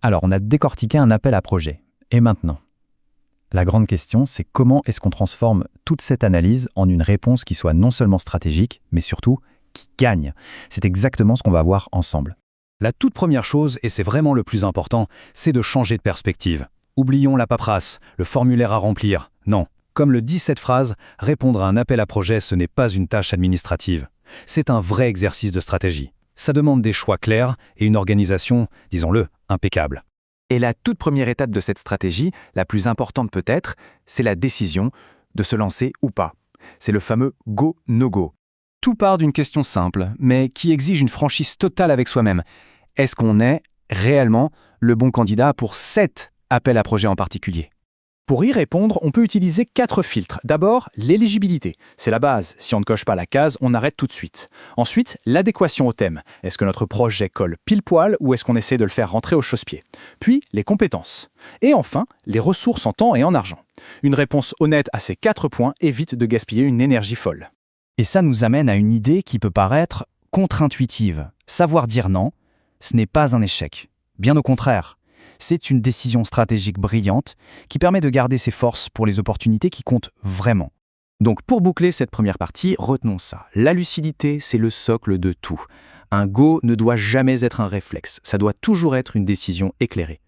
Alors, on a décortiqué un appel à projet. Et maintenant? La grande question, c'est comment est-ce qu'on transforme toute cette analyse en une réponse qui soit non seulement stratégique, mais surtout qui gagne. C'est exactement ce qu'on va voir ensemble. La toute première chose, et c'est vraiment le plus important, c'est de changer de perspective. Oublions la paperasse, le formulaire à remplir. Non, comme le dit cette phrase, répondre à un appel à projet, ce n'est pas une tâche administrative. C'est un vrai exercice de stratégie. Ça demande des choix clairs et une organisation, disons-le, impeccable. Et la toute première étape de cette stratégie, la plus importante peut-être, c'est la décision de se lancer ou pas. C'est le fameux go, no go. Tout part d'une question simple, mais qui exige une franchise totale avec soi-même. Est-ce qu'on est réellement le bon candidat pour cet appel à projet en particulier ? Pour y répondre, on peut utiliser 4 filtres. D'abord, l'éligibilité. C'est la base. Si on ne coche pas la case, on arrête tout de suite. Ensuite, l'adéquation au thème. Est-ce que notre projet colle pile poil ou est-ce qu'on essaie de le faire rentrer au chausse-pied ? Puis, les compétences. Et enfin, les ressources en temps et en argent. Une réponse honnête à ces 4 points évite de gaspiller une énergie folle. Et ça nous amène à une idée qui peut paraître contre-intuitive. Savoir dire non, ce n'est pas un échec. Bien au contraire. C'est une décision stratégique brillante qui permet de garder ses forces pour les opportunités qui comptent vraiment. Donc pour boucler cette première partie, retenons ça. La lucidité, c'est le socle de tout. Un go ne doit jamais être un réflexe, ça doit toujours être une décision éclairée.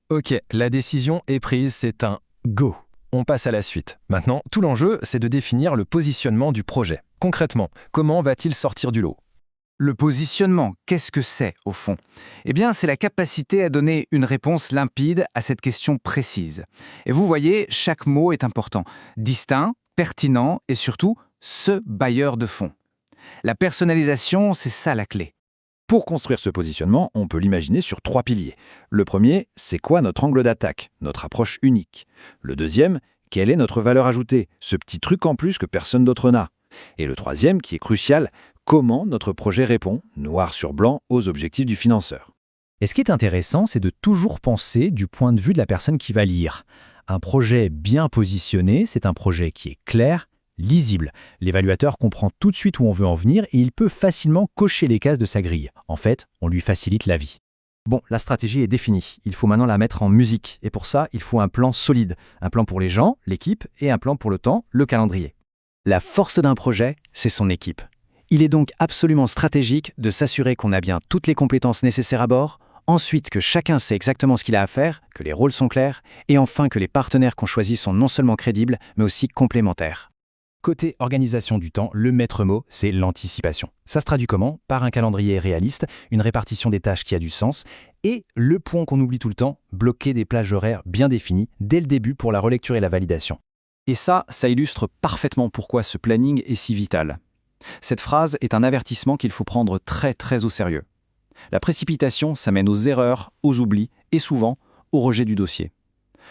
Ok, la décision est prise, c'est un go. On passe à la suite. Maintenant, tout l'enjeu, c'est de définir le positionnement du projet. Concrètement, comment va-t-il sortir du lot ? Le positionnement, qu'est-ce que c'est au fond ? Eh bien, c'est la capacité à donner une réponse limpide à cette question précise. Et vous voyez, chaque mot est important. Distinct, pertinent et surtout, ce bailleur de fonds. La personnalisation, c'est ça la clé. Pour construire ce positionnement, on peut l'imaginer sur 3 piliers. Le premier, c'est quoi notre angle d'attaque, notre approche unique ? Le deuxième, quelle est notre valeur ajoutée, ce petit truc en plus que personne d'autre n'a ? Et le troisième, qui est crucial, comment notre projet répond, noir sur blanc, aux objectifs du financeur. Et ce qui est intéressant, c'est de toujours penser du point de vue de la personne qui va lire. Un projet bien positionné, c'est un projet qui est clair, lisible. L'évaluateur comprend tout de suite où on veut en venir et il peut facilement cocher les cases de sa grille. En fait, on lui facilite la vie. Bon, la stratégie est définie. Il faut maintenant la mettre en musique. Et pour ça, il faut un plan solide. Un plan pour les gens, l'équipe, et un plan pour le temps, le calendrier. La force d'un projet, c'est son équipe. Il est donc absolument stratégique de s'assurer qu'on a bien toutes les compétences nécessaires à bord, ensuite que chacun sait exactement ce qu'il a à faire, que les rôles sont clairs, et enfin que les partenaires qu'on choisit sont non seulement crédibles, mais aussi complémentaires. Côté organisation du temps, le maître mot, c'est l'anticipation. Ça se traduit comment ? Par un calendrier réaliste, une répartition des tâches qui a du sens, et le point qu'on oublie tout le temps, bloquer des plages horaires bien définies dès le début pour la relecture et la validation. Et ça illustre parfaitement pourquoi ce planning est si vital. Cette phrase est un avertissement qu'il faut prendre très très au sérieux. La précipitation, ça mène aux erreurs, aux oublis et souvent au rejet du dossier.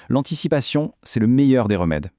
L'anticipation, c'est le meilleur des remèdes.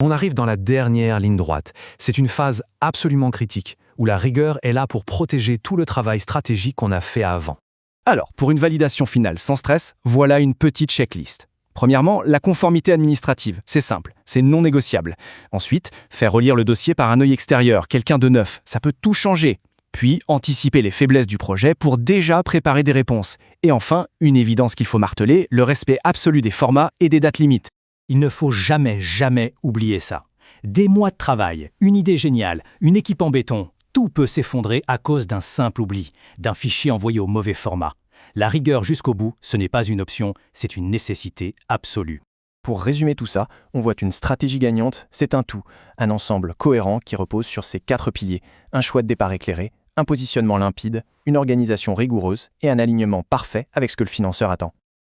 On arrive dans la dernière ligne droite. C'est une phase absolument critique, où la rigueur est là pour protéger tout le travail stratégique qu'on a fait avant. Alors, pour une validation finale sans stress, voilà une petite checklist. Premièrement, la conformité administrative, c'est simple, c'est non négociable. Ensuite, faire relire le dossier par un œil extérieur, quelqu'un de neuf, ça peut tout changer. Puis, anticiper les faiblesses du projet pour déjà préparer des réponses. Et enfin, une évidence qu'il faut marteler, le respect absolu des formats et des dates limites. Il ne faut jamais oublier ça. Des mois de travail, une idée géniale, une équipe en béton, tout peut s'effondrer à cause d'un simple oubli, d'un fichier envoyé au mauvais format. La rigueur jusqu'au bout, ce n'est pas une option, c'est une nécessité absolue. Pour résumer tout ça, on voit qu'une stratégie gagnante, c'est un tout, un ensemble cohérent qui repose sur ces 4 piliers, un choix de départ éclairé, un positionnement limpide, une organisation rigoureuse et un alignement parfait avec ce que le financeur attend.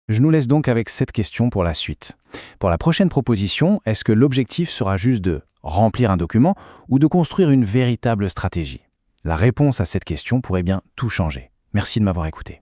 Je nous laisse donc avec cette question pour la suite. Pour la prochaine proposition, est-ce que l'objectif sera juste de remplir un document ou de construire une véritable stratégie ? La réponse à cette question pourrait bien tout changer. Merci de m'avoir écouté.